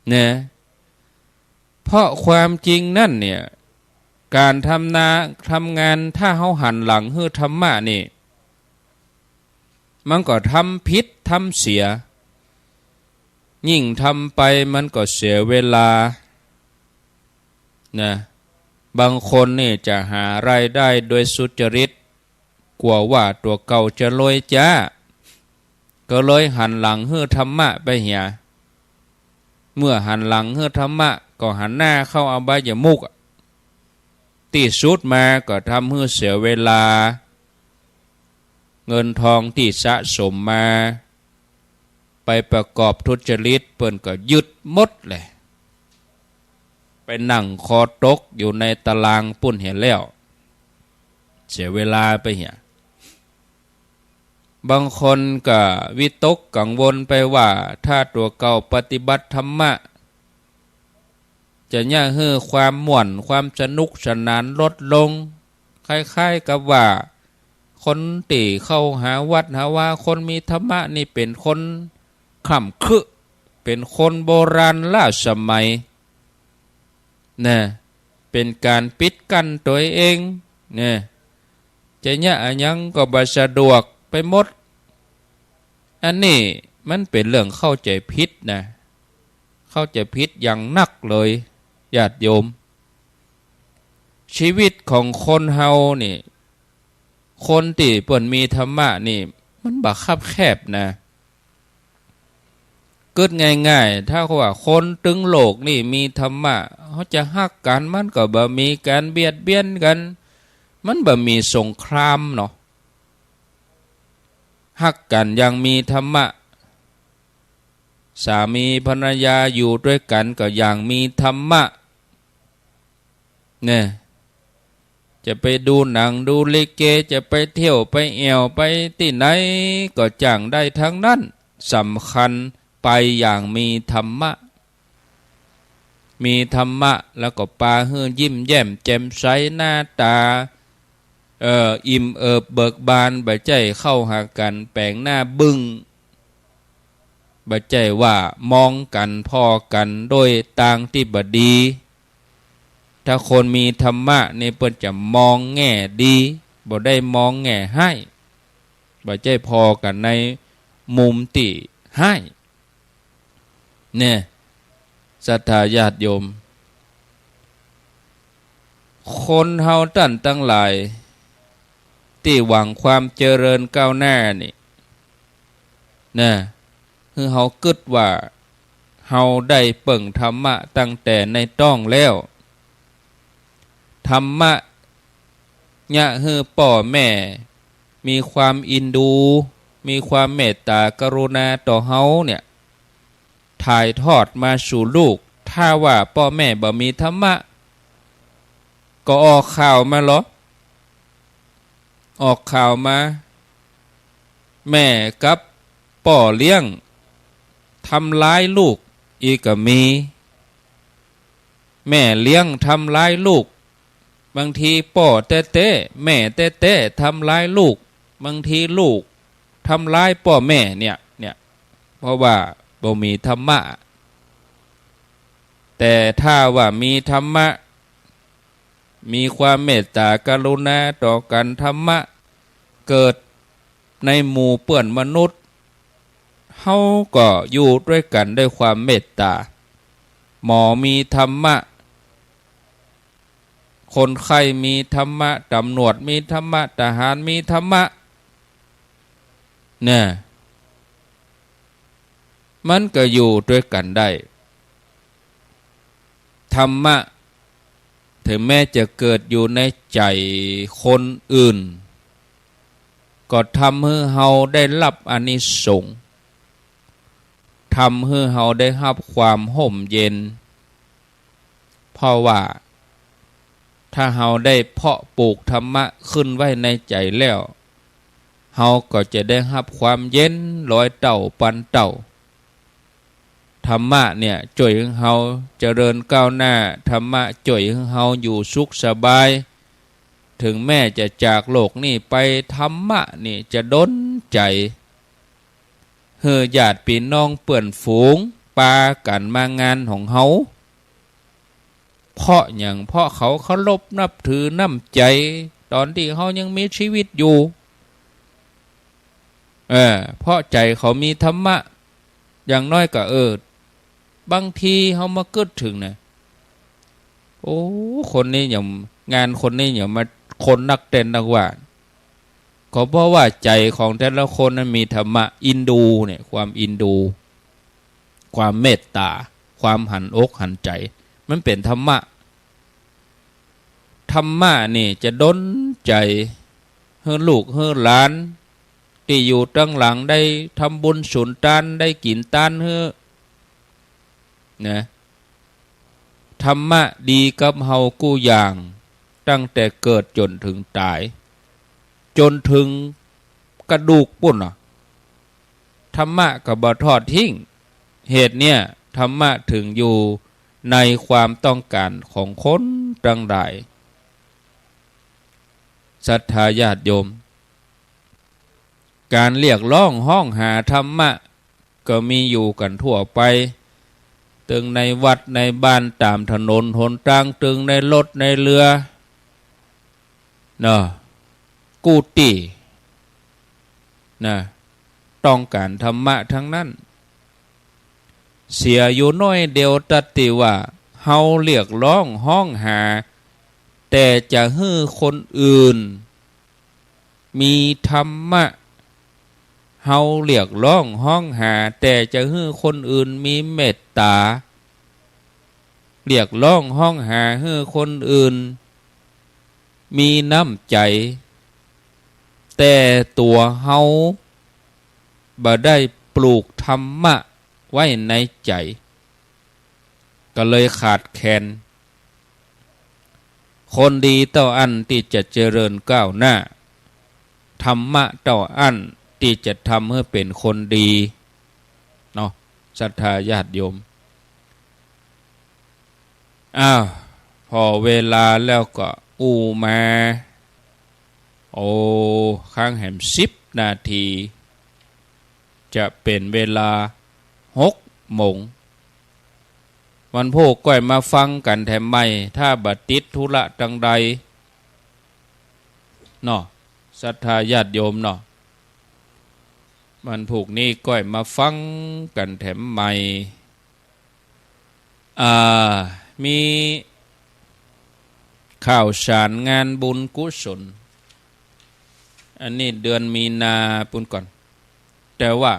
เนี่ยเพราะความจริงนั่นเนี่ยการทำงานถ้าเฮาหันหลังฮื้อธรรมะนี่มันก็ทำผิดทำเสียยิ่งทำไปมันก็เสียเวลานะบางคนนี่จะหารายได้โดยสุจริตกลัวว่าตัวเก่าจะรวยจ้าก็เลยหันหลังฮื้อธรรมะไปเหียเมื่อหันหลังฮื้อธรรมะก็หันหน้าเข้าอบายมุขที่สุดมาก็ทำให้เสียเวลาเงินทองที่สะสมมาไปประกอบทุจริตเปิ้นก็ยึดหมดเลยไปนั่งคอตกอยู่ในตารางปุ่นเห็นแล้วเสียเวลาไปเหี่ยบางคนก็วิตกกังวลไปว่าถ้าตัวเก่าปฏิบัติธรรมะจะย่าฮื้อความม่วนความสนุกสนานลดลงคล้ายๆกับว่าคนตีเข้าหาวัดหาว่าคนมีธรรมะนี่เป็นคนขำคึเป็นคนโบราณล้าสมัยเนี่ยเป็นการปิดกั้นตัวเองเนี่ยจะเนี่ยยังก็บ่สะดวกไปหมดอันนี้มันเป็นเรื่องเข้าใจผิดนะเข้าใจผิดอย่างนักเลยญาติโยมชีวิตของคนเฮานี่คนที่เปิ้นมีธรรมะนี่มันบ่คับแคบนะเกิดง่ายๆถ้าว่าคนตึงโลกนี่มีธรรมะเขาจะฮักกันมันก็บ่มีการเบียดเบียนกันมันบ่มีสงครามเนาะฮักกันยังมีธรรมะสามีภรรยาอยู่ด้วยกันก็อย่างมีธรรมะเนี่ยจะไปดูหนังดูลิเกจะไปเที่ยวไปแอวไปที่ไหนก็จ้างได้ทั้งนั้นสำคัญไปอย่างมีธรรมะ มีธรรมะแล้วก็ปาฮื้อยิ้มแย้มแจ่มใสหน้าตาอิ่มเอิบเบิกบานบ่ใจเข้าหากันแปลงหน้าบึ้งบ่ใจว่ามองกันพอกันโดยต่างที่บดีถ้าคนมีธรรมะนี่เปิ้นจะมองแง่ดีบ่ได้มองแง่ให้บ่ใจพอกันในมุมที่ให้เนี่ยศรัทธาญาติโยมคนเฮาท่านทั้งหลายที่หวังความเจริญก้าวหน้านี่นะคือเฮาคิดว่าเฮาได้เปิ่งธรรมะตั้งแต่ในต้องแล้วธรรมะยะฮือพ่อแม่มีความอินดูมีความเมตตากรุณาต่อเฮาเนี่ยถ่ายทอดมาสู่ลูกถ้าว่าพ่อแม่บ่มีธรรมะก็ออกข่าวมาเหรอออกข่าวมาแม่กับพ่อเลี้ยงทำร้ายลูกอีกก็มีแม่เลี้ยงทำร้ายลูกบางทีพ่อเต้แม่เต้ทำร้ายลูกบางทีลูกทำร้ายพ่อแม่เนี่ยเพราะว่าบ่มีธรรมะแต่ถ้าว่ามีธรรมะมีความเมตตากรุณาต่อกันธรรมะเกิดในหมู่เปื้อนมนุษย์เฮาก็อยู่ด้วยกันด้วยความเมตตาหมอมีธรรมะคนไข้มีธรรมะตำรวจมีธรรมะทหารมีธรรมะเนี่ยมันก็อยู่ด้วยกันได้ธรรมะถึงแม้จะเกิดอยู่ในใจคนอื่นก็ทำให้เฮาได้รับอานิสงส์ทำให้เฮาได้รับความห่มเย็นเพราะว่าถ้าเฮาได้เพาะปลูกธรรมะขึ้นไว้ในใจแล้วเฮาก็จะได้รับความเย็นร้อยเต่าพันเต่าธรรมะเนี่ยช่วยให้เฮาเจริญก้าวหน้าธรรมะช่วยให้เฮาอยู่สุขสบายถึงแม้จะจากโลกนี้ไปธรรมะนี่จะดลใจเฮือญาติพี่น้องเปื่อนฝูงปากันมางานของเฮาเพราะอย่างเพราะเขาเคารพนับถือน้ำใจตอนที่เขายังมีชีวิตอยู่เพราะใจเขามีธรรมะอย่างน้อยก็บางทีเขามาเกิดถึงนะโอ้คนนี้อย่างงานคนนี้อย่างมาคนนักเต้นนักว่าก็เพราะว่าใจของแต่ละคนนั้นมีธรรมะอินดูเนี่ยความอินดูความเมตตาความหันอกหันใจมันเป็นธรรมะธรรมะนี่จะดลใจให้ลูกให้หลานที่อยู่ตั้งหลังได้ทำบุญสุนทานได้กินทานให้นะธรรมะดีกับเฮากู้อย่างตั้งแต่เกิดจนถึงตายจนถึงกระดูกปุ่นธรรมะก็บ่ทอดทิ้งเหตุเนี่ยธรรมะถึงอยู่ในความต้องการของคนทั้งหลายศรัทธาญาติโยมการเรียกร้องห้องหาธรรมะก็มีอยู่กันทั่วไปตึงในวัดในบ้านตามถนนหนทางตึงในรถในเรือกูติต้องการธรรมะทั้งนั้นเสียอยู่น้อยเดียวตัดติว่าเฮาเรียกร้องห้องหาแต่จะให้คนอื่นมีธรรมะเฮาเรียกร้องห้องหาแต่จะให้คนอื่นมีเมตตาเรียกร้องห้องหาให้คนอื่นมีน้ำใจแต่ตัวเฮาบ่ได้ปลูกธรรมะไว้ในใจก็เลยขาดแคลนคนดีเต้าอันที่จะเจริญก้าวหน้าธรรมะเต้าอันที่จะทำให้เป็นคนดีเนาะศรัทธาญาติโยม พอเวลาแล้วก็อูมาข้างแหม10 นาทีจะเป็นเวลา6 โมงวันพวกก้อยมาฟังกันแถมไม่ถ้าบัดติดธุระจังใดเนาะศรัทธาญาติโยมเนาะมันผูกนี้ก้อยมาฟังกันแถมใหม่มีข่าวสารงานบุญกุศลอันนี้เดือนมีนาปุ่นก่อนแต่ว่า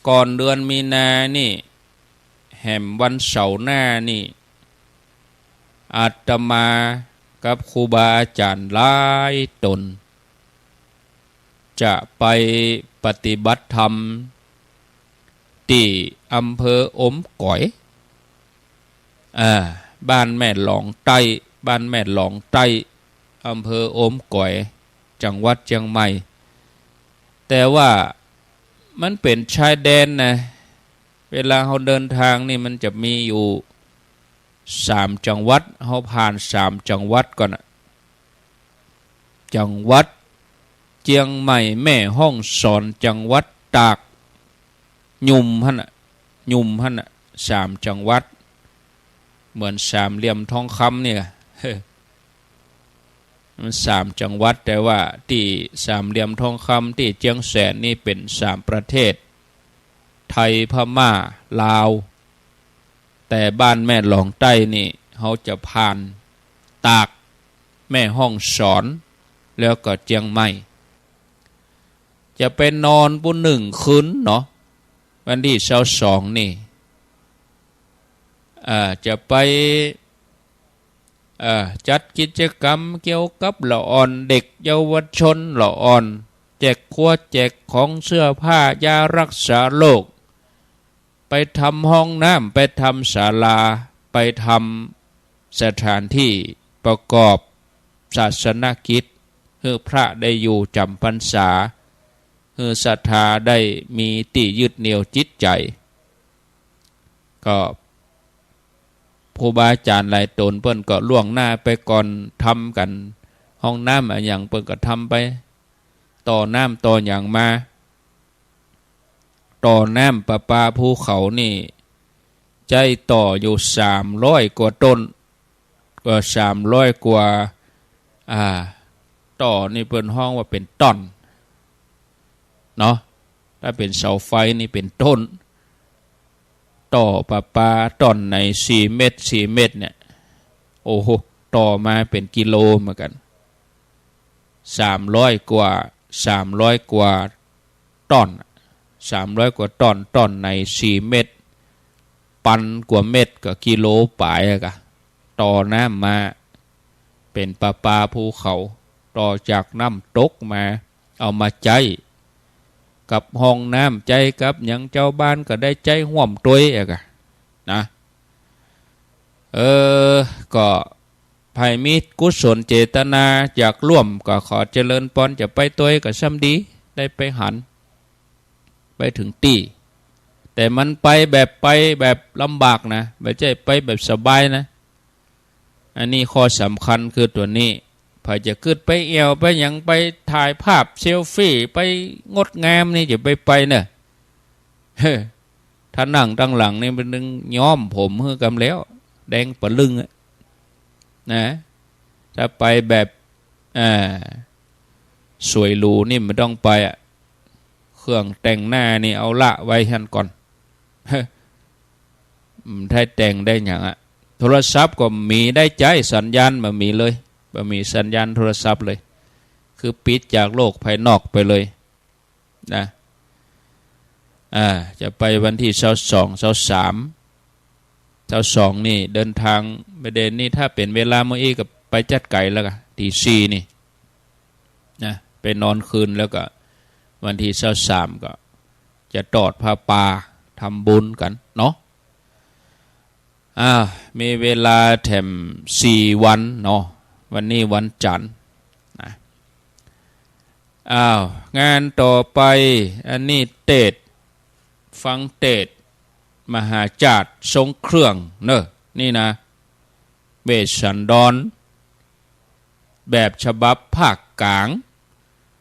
ก่อนเดือนมีนานี่แห่มวันเสาร์หน้านี่อาตมากับครูบาอาจารย์หลายตนจะไปปฏิบัติธรรมที่อำเภออมก๋อยบ้านแม่หลองใต้บ้านแม่หลองใต้อำเภออมก๋อยจังหวัดเชียงใหม่แต่ว่ามันเป็นชายแดนนะเวลาเขาเดินทางนี่มันจะมีอยู่3 จังหวัดเขาผ่าน3 จังหวัดก่อนจังหวัดเชียงใหม่แม่ฮ่องสอนจังหวัดตากยุ่มหั่น3 จังหวัดเหมือน3 เหลี่ยมทองคำเนี่ยมัน3 จังหวัดแต่ว่าที่3 เหลี่ยมทองคำที่เชียงแสนนี่เป็น3 ประเทศไทยพม่าลาวแต่บ้านแม่หลองใต้นี่เขาจะผ่านตากแม่ฮ่องสอนแล้วก็เชียงใหม่จะไปนอนปุ่น1 คืนเนาะวันที่22นี่จะไปจัดกิจกรรมเกี่ยวกับละอ่อนเด็กเยาวชนละอ่อนแจกขวดแจกของเสื้อผ้ายารักษาโรคไปทำห้องน้ำไปทำศาลาไปทำสถานที่ประกอบศาสนกิจให้พระได้อยู่จำพรรษาให้ศรัทธาได้มีที่ยึดเหนี่ยวจิตใจก็ครูบาอาจารย์หลายตนเปิ้นก็ล่วงหน้าไปก่อนทำกันห้องน้ำอย่างเปิ้นก็ทำไปต่อน้ำต่ออย่างมาต่อน้ำประปาภูเขานี่ใจต่ออยู่300 กว่าต้นก็300 กว่าต่อนี่เปิ้นห้องว่าเป็นต้นเนาะถ้าเป็นเสาไฟนี่เป็นต้นต่อประปาต้นใน4 เมตรเนี่ยโอ้โหต่อมาเป็นกิโลเหมือนกัน300 กว่าต้น300 กว่าต้นใน4 เมตรปันกว่าเม็ดก็กิโลปลายกะต่อน้ำมาเป็นประปาภูเขาต่อจากน้ำตกมาเอามาใจกับห้องน้ำใจกับอย่างเจ้าบ้านก็ได้ใจห่วมตัวกะนะก็ภัยมิตรกุศลเจตนาจากร่วมก็ขอเจริญพรจะไปตัวก็ซ้ำดีได้ไปหันไปถึงตีแต่มันไปแบบลำบากนะไม่ใช่ไปแบบสบายนะอันนี้ข้อสำคัญคือตัวนี้พอจะขึ้นไปเอวไปอย่างไปถ่ายภาพเซลฟี่ไปงดงามนี่จะไปเนี่ยถ้านั่งตั้งหลังนี่เป็นนึงย้อมผมเฮือกำแล้วแดงปะลึงนะถ้าไปแบบสวยหรูนี่มันต้องไปเครื่องแต่งหน้านี่เอาละไว้หันก่อนถ้าแต่งได้อย่างโทรศัพท์ก็มีได้ใจสัญญาณมามีเลยบ่มีสัญญาณโทรศัพท์เลยคือปิดจากโลกภายนอกไปเลยนะจะไปวันที่22 นี่เดินทางประเด็นนี้ถ้าเป็นเวลาเมื่อกี้ก็ไปจัดไก่แล้วก็ตี4นี่นะไปนอนคืนแล้วก็วันที่23ก็จะตอดผ้าป่าทำบุญกันเนาะมีเวลาแถม4 วันเนาะวันนี้วันจันทร์นะงานต่อไปอันนี้เทศฟังเทศมหาจารย์ทรงเครื่องเนอะนี่นะ เวสสันดรแบบฉบับภาคกลาง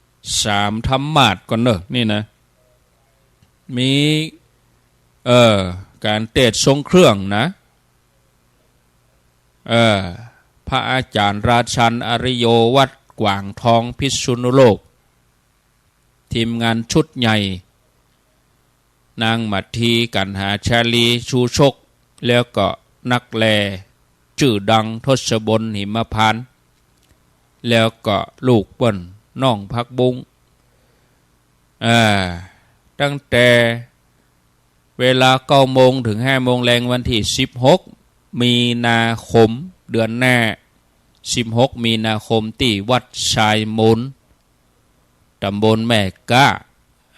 3ธรรมาสก่อนเนอะนี่นะมีการเทศน์ทรงเครื่องนะพระอาจารย์ราชันอริโยวัดกว่างทองพิษณุโลกทีมงานชุดใหญ่นางมัททีกันหาชาลีชูชกแล้วก็นักแลชื่อดังทศบลหิมพานต์แล้วก็ลูกเปิ้นน้องพักบุ้งตั้งแต่เวลา9 โมงถึง5 โมงแรงวันที่16 มีนาคมเดือนหน้า16 มีนาคมที่วัดชายมูลตำบลแม่กะ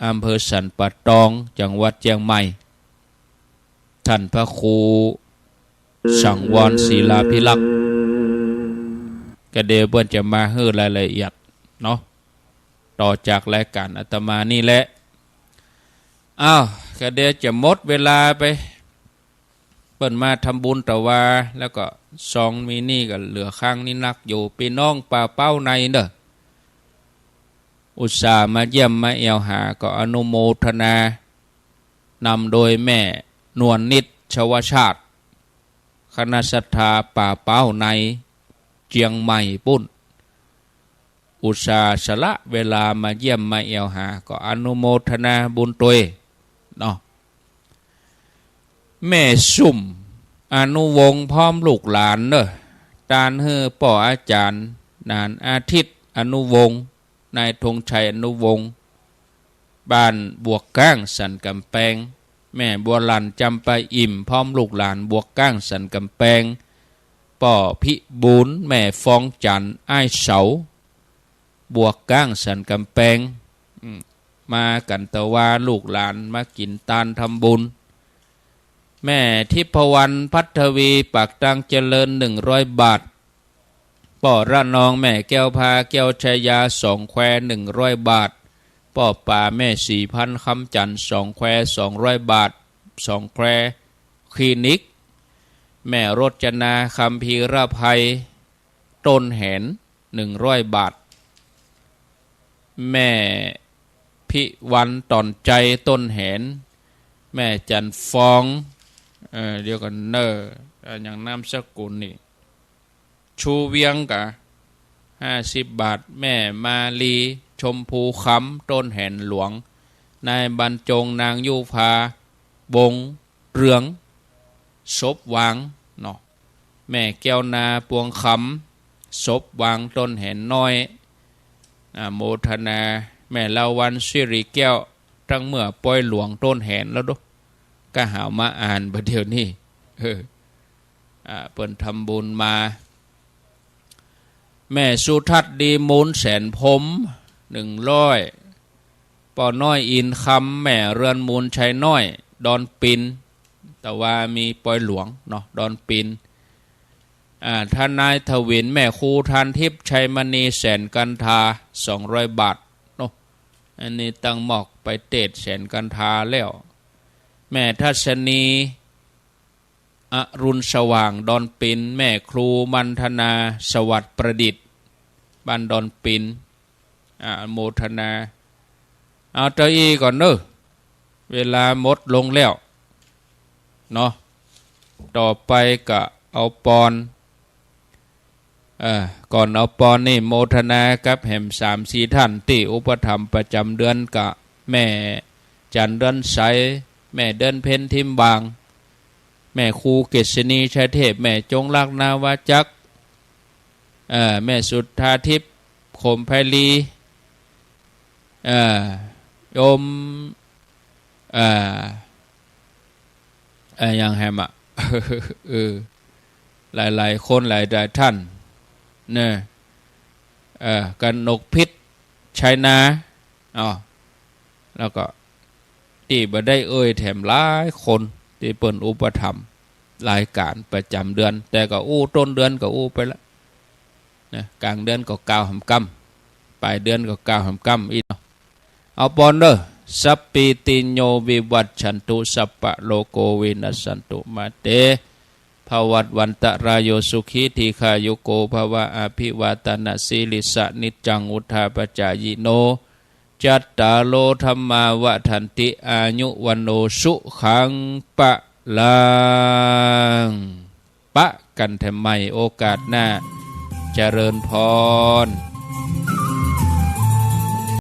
อำเภอสันป่าตองจังหวัดเชียงใหม่ท่านพระครูสังวรศิลาภิลักษ์ก็เดี๋ยวเพื่อนจะมาให้รายละเอียดเนาะต่อจากรายการอาตมานี่แหละก็เดี๋ยวจะหมดเวลาไปเปิ่นมาทำบุญแต่ว่าแล้วก็ซองมีนี่ก็เหลือข้างนี่นักอยู่พี่น้องป่าเป้าในเด้ออุตส่าห์มาเยี่ยมมาเอวหาก็อนุโมทนานำโดยแม่นวลนิดชวชาติคณะศรัทธาป่าเป้าในเจียงใหม่ปุ้นอุตส่าห์สละเวลามาเยี่ยมมาเอวหาก็อนุโมทนาบุญตัวเนาะแม่ซุ่มอนุวงศ์พร้อมลูกหลานเนอะตานเฮือป่ออาจารย์นานอาทิตย์อนุวงศ์นายธงชัยอนุวงศ์บ้านบวกก้างสันกำแพงแม่บัวลันจำปาอิ่มพร้อมลูกหลานบวกก้างสันกำแพงป่อพิบูลแม่ฟองจันอ้ายเสาบวกก้างสันกำแพงมากันตะวาลูกหลานมากินตานทำบุญแม่ทิพวรรณพัทวีปากตังเจริญ100 บาทป่อระนองแม่แก้วพาแก้วชายา2 แคว100 บาทป่อป่าแม่4,000คำจันทร์2 แคว200 บาท2 แควคลินิกแม่รจนาคำพีรภัยต้นแหน100 บาทแม่พิวันตอนใจต้นแหนแม่จันฟองเดียวกันเนออย่างนามสกุลนี่ชูเวียงกะ50 บาทแม่มาลีชมพูคำต้นแหนหลวงนายบรรจงนางยุพาบงเรืองศพวางเนาะแม่แก้วนาปวงคำศพวางต้นแหนน้อยโมทนาแม่ลาวันสิริแก้วตั้งเมื่อปล่อยหลวงต้นแหนแล้วดูก็หามาอ่านประเดี๋ยวนี้เปิ่นทำบุญมาแม่สุทัศน์ดีมูลแสนพรม100ป่อน้อยอินคำแม่เรือนมูลชัยน้อยดอนปินแต่ว่ามีปล่อยหลวงเนาะดอนปินท่านนายทวินแม่ครูทานทิพย์ชัยมณีแสนกันทา200 บาทเนาะอันนี้ตั้งหมอกไปเตดแสนกันทาแล้วแม่ทัศนีอรุณสว่างดอนปินแม่ครูมันธนาสวัสดิ์ประดิษฐ์บ้านดอนปินโมทนาเอาเจ้าอีก่อนเนอะเวลาหมดลงแล้วเนาะต่อไปก็เอาปอนก่อนเอาปอนนี่โมทนากับแห่ม3-4 ท่านที่อุปถัมภ์ประจำเดือนกะแม่จันเดือนใสแม่เดินเพ็ญทิมบางแม่ครูเกษณีชัยเทพแม่จงรักนาวาจักแม่สุทธาทิพย์ขมไพลีโยมอย่างแฮมหลายคนหลายท่านเนี่ยกันนกพิษชัยนาแล้วก็ที่บ่ได้แถมหลายคนที่เปิ่นอุปถัมภ์รายการประจำเดือนแต่ก็ต้นเดือนก็ไปแล้วนะกลางเดือนก็กาวหำกำปลายเดือนก็กาวหำกำอีกเอาปอนเด้อสัพปิติโยวิวัชชันตุสัพพะโลโกวินัสสันตุมาเต ภวัตวันตรายโยสุขีทีขายุโกภวะอภิวาตนาสิลิสะนิจจังอุทาปจายโนจัตตาโลธรรมาวะทันติอายุวันโนสุขังปะลังปะกันทำไมโอกาสหน้าเจริญพร